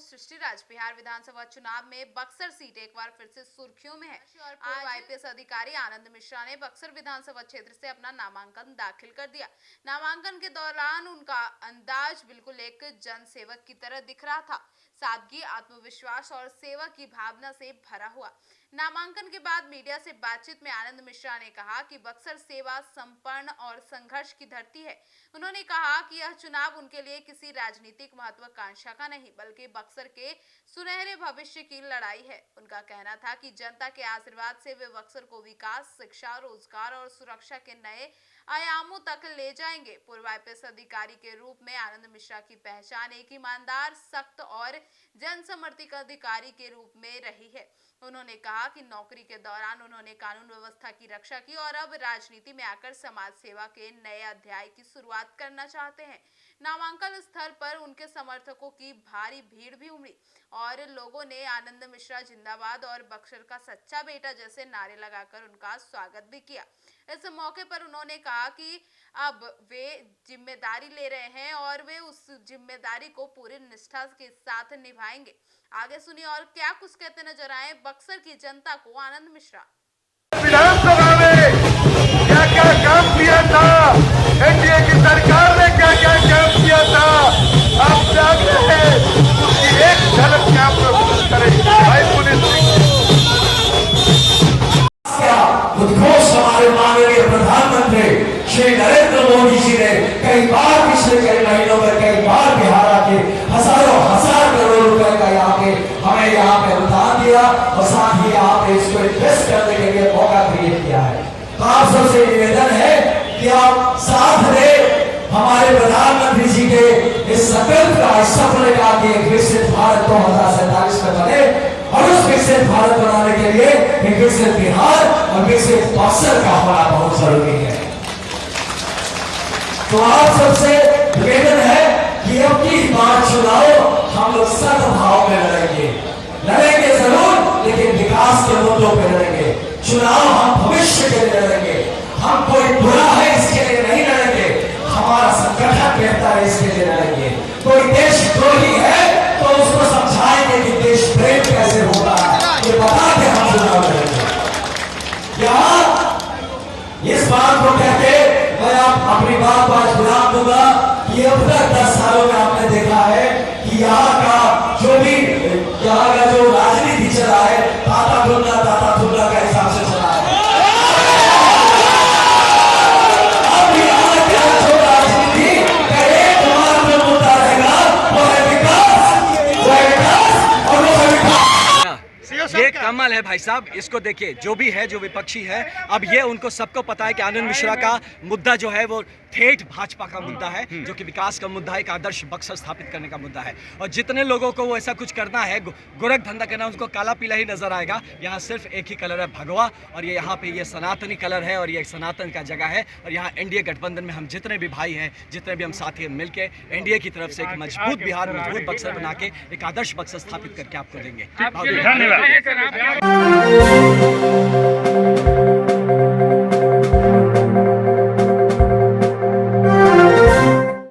सृष्टिराज। बिहार विधानसभा चुनाव में बक्सर सीट एक बार फिर से सुर्खियों में है और पूर्व आईपीएस अधिकारी आनंद मिश्रा ने बक्सर विधानसभा क्षेत्र से अपना नामांकन दाखिल कर दिया। नामांकन के दौरान उनका अंदाज बिल्कुल एक जनसेवक की तरह दिख रहा था, सादगी, आत्मविश्वास और सेवा की भावना से भरा हुआ। नामांकन के बाद मीडिया से बातचीत में आनंद मिश्रा ने कहा कि बक्सर सेवा, संपन्न और संघर्ष की धरती है। उन्होंने कहा कि यह चुनाव उनके लिए किसी राजनीतिक महत्वाकांक्षा का नहीं, बल्कि बक्सर के सुनहरे भविष्य की लड़ाई है। उनका कहना था कि जनता के आशीर्वाद से वे बक्सर को विकास, शिक्षा, रोजगार और सुरक्षा के नए आयामों तक ले जाएंगे। पूर्व आईपीएस अधिकारी के रूप में आनंद मिश्रा की पहचान एक ईमानदार, सख्त और जनसमर्थित अधिकारी के रूप में रही है। उन्होंने कहा कि नौकरी के दौरान उन्होंने कानून व्यवस्था की रक्षा की और अब राजनीति में आकर समाज सेवा के नए अध्याय की शुरुआत करना चाहते हैं। नामांकन स्थल पर उनके समर्थकों की भारी भीड़ भी उमड़ी और लोगों ने आनंद मिश्रा जिंदाबाद और बक्सर का सच्चा बेटा जैसे नारे लगाकर उनका स्वागत भी किया। इस मौके पर उन्होंने कहा कि अब वे जिम्मेदारी ले रहे हैं और वे उस जिम्मेदारी को पूरी निष्ठा के साथ निभाएंगे। आगे सुनिए और क्या कुछ कहते नजर आए बक्सर की जनता को आनंद मिश्रा। विधानसभा में क्या क्या काम किया था, एनडीए की सरकार ने क्या क्या काम किया था, आप जानते हैं। उसकी एक झलक क्या प्रस्तुत करें भाई पुलिस। उद्घोष हमारे माननीय प्रधानमंत्री श्री नरेंद्र मोदी जी ने कई बार पिछले कई महीनों में कई बार बिहार आके हजारों हजार करोड़ रुपए का हमें यहाँ पे अनुदान दिया और साथ ही यहाँ पे इसको इन्वेस्ट करने के लिए मौका क्रिएट किया है। तो आप सबसे निवेदन है कि आप साथ में हमारे प्रधानमंत्री जी के इस संकल्प का, इस सपने का कि एक विकसित भारत 2047 में बने और उस विकसित भारत बनाने के लिए एक विकसित बिहार और विकसित बक्सर का होना बहुत जरूरी है। तो आप सबसे निवेदन है कि अब की बार चुनाव हम लोग सद्भाव में लड़ेंगे जरूर, लेकिन विकास के मुद्दों पे लड़ेंगे। चुनाव हम भविष्य के लिए लड़ेंगे, हम कोई बुरा है इसके लिए नहीं लड़ेंगे, हमारा संगठन बेहतर है इसके लिए लड़ेंगे। कोई देशद्रोही है तो उसको समझाएंगे कि देश प्रेम कैसे होगा, ये बता के हम चुनाव लड़ेंगे। यहाँ इस बात को कहते मैं अपनी बात आज विराम दूंगा कि अब तक 10 सालों में आपने देखा है कि यहाँ का जो राजनीति चला है ताता धुंधला का हिसाब से चला है। अब यहाँ का जो राजनीति का एकमात्र मुद्दा रहेगा वो है विकास और वो है विकास। ये कमाल है भाई साहब, इसको देखिए। जो भी है, जो विपक्षी है, अब ये उनको सबको पता है कि आनंद मिश्रा का मुद्दा जो है वो ठेठ भाजपा का मुद्दा है, जो कि विकास का मुद्दा है, एक आदर्श बक्सर स्थापित करने का मुद्दा है। और जितने लोगों को वो ऐसा कुछ करना है, गोरख धंधा करना, उनको काला पीला ही नजर आएगा। यहाँ सिर्फ एक ही कलर है, भगवा, और ये यहाँ पे ये सनातनी कलर है और ये सनातन का जगह है। और यहाँ एनडीए गठबंधन में हम जितने भी भाई हैं, जितने भी हम साथी हैं, मिलकर एनडीए की तरफ से एक मजबूत बिहार, मजबूत बक्सर बना के एक आदर्श बक्सर स्थापित करके आपको देंगे। धन्यवाद।